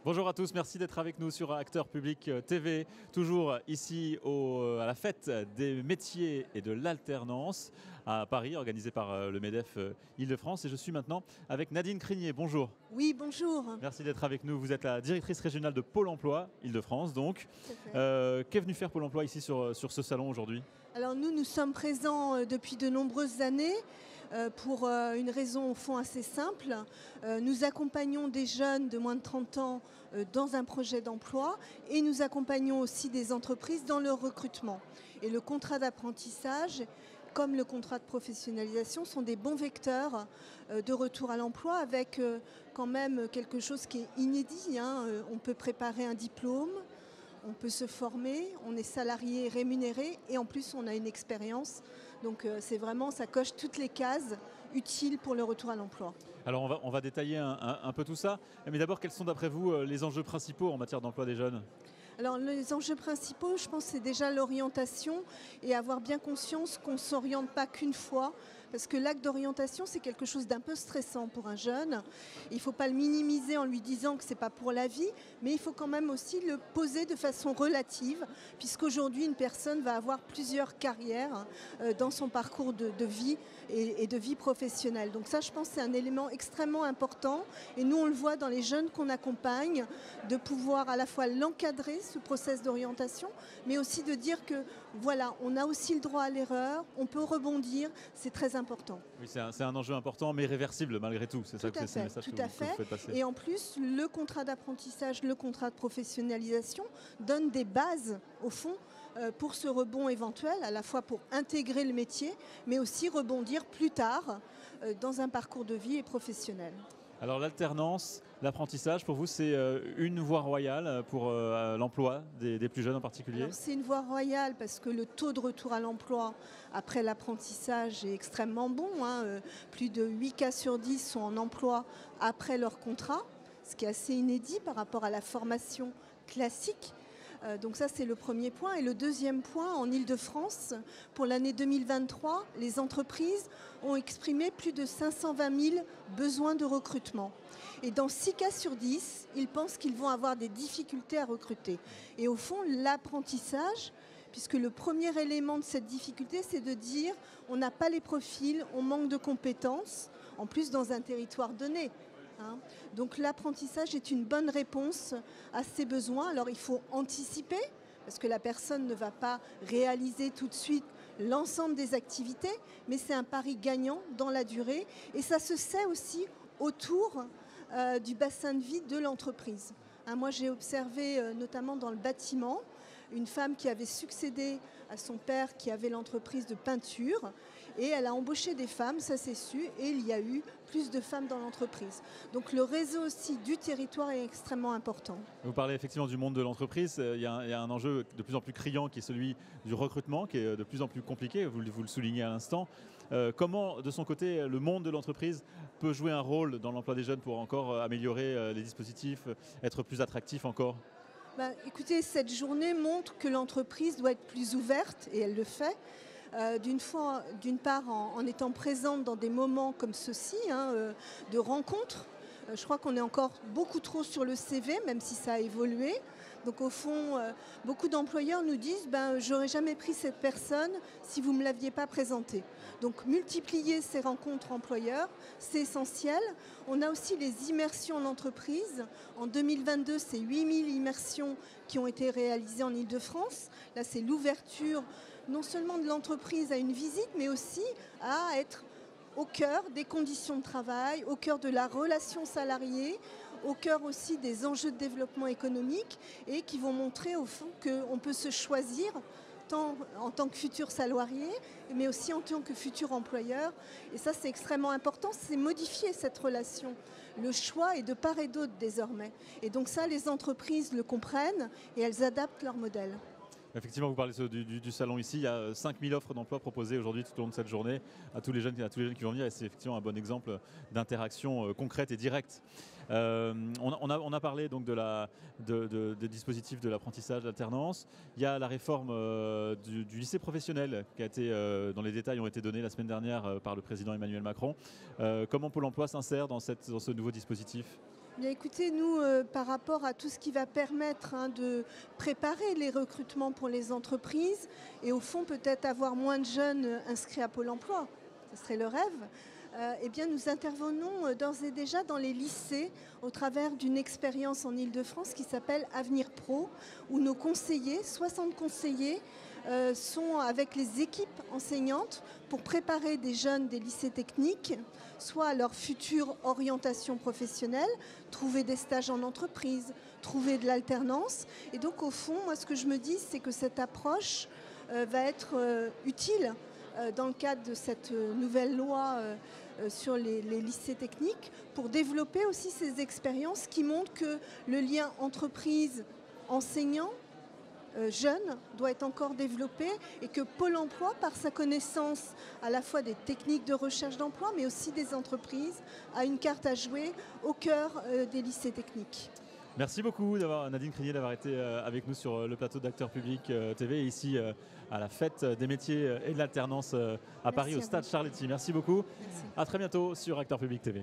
Bonjour à tous, merci d'être avec nous sur Acteur Public TV, toujours ici à la fête des métiers et de l'alternance à Paris, organisée par le MEDEF Île-de-France. Et je suis maintenant avec Nadine Crinier. Bonjour. Oui, bonjour. Merci d'être avec nous. Vous êtes la directrice régionale de Pôle emploi Île-de-France. Donc, Tout à fait. qu'est venu faire Pôle emploi ici sur ce salon aujourd'hui? Alors nous sommes présents depuis de nombreuses années pour une raison au fond assez simple. Nous accompagnons des jeunes de moins de 30 ans dans un projet d'emploi et nous accompagnons aussi des entreprises dans leur recrutement. Et le contrat d'apprentissage comme le contrat de professionnalisation sont des bons vecteurs de retour à l'emploi avec quand même quelque chose qui est inédit. On peut préparer un diplôme. On peut se former, on est salarié rémunéré et en plus on a une expérience. Donc c'est vraiment, ça coche toutes les cases utiles pour le retour à l'emploi. Alors on va détailler un peu tout ça. Mais d'abord, quels sont d'après vous les enjeux principaux en matière d'emploi des jeunes? Alors les enjeux principaux, je pense, c'est déjà l'orientation et avoir bien conscience qu'on ne s'oriente pas qu'une fois. Parce que l'acte d'orientation, c'est quelque chose d'un peu stressant pour un jeune. Il ne faut pas le minimiser en lui disant que ce n'est pas pour la vie, mais il faut quand même aussi le poser de façon relative, puisqu'aujourd'hui, une personne va avoir plusieurs carrières dans son parcours de vie et de vie professionnelle. Donc ça, je pense, c'est un élément extrêmement important. Et nous, on le voit dans les jeunes qu'on accompagne, de pouvoir à la fois l'encadrer, ce process d'orientation, mais aussi de dire que voilà, on a aussi le droit à l'erreur, on peut rebondir, c'est très important. Oui, c'est un enjeu important, mais réversible malgré tout. C'est ça que c'est le message que vous faites passer. Et en plus, le contrat d'apprentissage, le contrat de professionnalisation donne des bases, au fond, pour ce rebond éventuel, à la fois pour intégrer le métier, mais aussi rebondir plus tard dans un parcours de vie et professionnel. Alors l'alternance, l'apprentissage, pour vous, c'est une voie royale pour l'emploi des plus jeunes en particulier? C'est une voie royale parce que le taux de retour à l'emploi après l'apprentissage est extrêmement bon. Plus de 8 cas sur 10 sont en emploi après leur contrat, ce qui est assez inédit par rapport à la formation classique. Donc ça, c'est le premier point. Et le deuxième point, en Île-de-France, pour l'année 2023, les entreprises ont exprimé plus de 520 000 besoins de recrutement. Et dans 6 cas sur 10, ils pensent qu'ils vont avoir des difficultés à recruter. Et au fond, l'apprentissage, puisque le premier élément de cette difficulté, c'est de dire on n'a pas les profils, on manque de compétences, en plus dans un territoire donné. Donc l'apprentissage est une bonne réponse à ces besoins. Alors il faut anticiper, parce que la personne ne va pas réaliser tout de suite l'ensemble des activités, mais c'est un pari gagnant dans la durée. Et ça se sait aussi autour du bassin de vie de l'entreprise. Moi j'ai observé notamment dans le bâtiment, une femme qui avait succédé à son père qui avait l'entreprise de peinture et elle a embauché des femmes, ça c'est su, et il y a eu plus de femmes dans l'entreprise. Donc le réseau aussi du territoire est extrêmement important. Vous parlez effectivement du monde de l'entreprise, il y a un enjeu de plus en plus criant qui est celui du recrutement, qui est de plus en plus compliqué, vous le soulignez à l'instant. Comment, de son côté, le monde de l'entreprise peut jouer un rôle dans l'emploi des jeunes pour encore améliorer les dispositifs, être plus attractif encore ? Écoutez, cette journée montre que l'entreprise doit être plus ouverte, et elle le fait, d'une part en étant présente dans des moments comme ceux-ci, de rencontres. Je crois qu'on est encore beaucoup trop sur le CV, même si ça a évolué. Donc au fond, beaucoup d'employeurs nous disent j'aurais jamais pris cette personne si vous ne me l'aviez pas présentée. Donc multiplier ces rencontres employeurs, c'est essentiel. On a aussi les immersions en entreprise. En 2022, c'est 8000 immersions qui ont été réalisées en Île-de-France. Là, c'est l'ouverture non seulement de l'entreprise à une visite, mais aussi à être au cœur des conditions de travail, au cœur de la relation salariée, au cœur aussi des enjeux de développement économique et qui vont montrer au fond qu'on peut se choisir tant en tant que futur salarié, mais aussi en tant que futur employeur. Et ça, c'est extrêmement important, c'est modifier cette relation. Le choix est de part et d'autre désormais. Et donc ça, les entreprises le comprennent et elles adaptent leur modèle. Effectivement, vous parlez du salon ici. Il y a 5000 offres d'emploi proposées aujourd'hui tout au long de cette journée à tous les jeunes qui vont venir. Et c'est effectivement un bon exemple d'interaction concrète et directe. On a parlé donc des dispositifs de l'apprentissage, d'alternance. Il y a la réforme du lycée professionnel qui a été, dont les détails ont été donnés la semaine dernière par le président Emmanuel Macron. Comment Pôle emploi s'insère dans ce nouveau dispositif ? Bien, écoutez, nous, par rapport à tout ce qui va permettre de préparer les recrutements pour les entreprises et au fond peut-être avoir moins de jeunes inscrits à Pôle emploi, ce serait le rêve, eh bien, nous intervenons d'ores et déjà dans les lycées au travers d'une expérience en Île-de-France qui s'appelle Avenir Pro, où nos conseillers, 60 conseillers, sont avec les équipes enseignantes pour préparer des jeunes des lycées techniques, soit à leur future orientation professionnelle, trouver des stages en entreprise, trouver de l'alternance. Et donc au fond, moi ce que je me dis, c'est que cette approche va être utile dans le cadre de cette nouvelle loi sur les lycées techniques pour développer aussi ces expériences qui montrent que le lien entreprise-enseignant jeune doit être encore développé et que Pôle emploi, par sa connaissance à la fois des techniques de recherche d'emploi mais aussi des entreprises, a une carte à jouer au cœur des lycées techniques. Merci beaucoup Nadine Crinier d'avoir été avec nous sur le plateau d'Acteurs Publics TV ici à la fête des métiers et de l'alternance à Paris au Stade Charletti. Merci beaucoup. Merci. À très bientôt sur Acteurs Publics TV.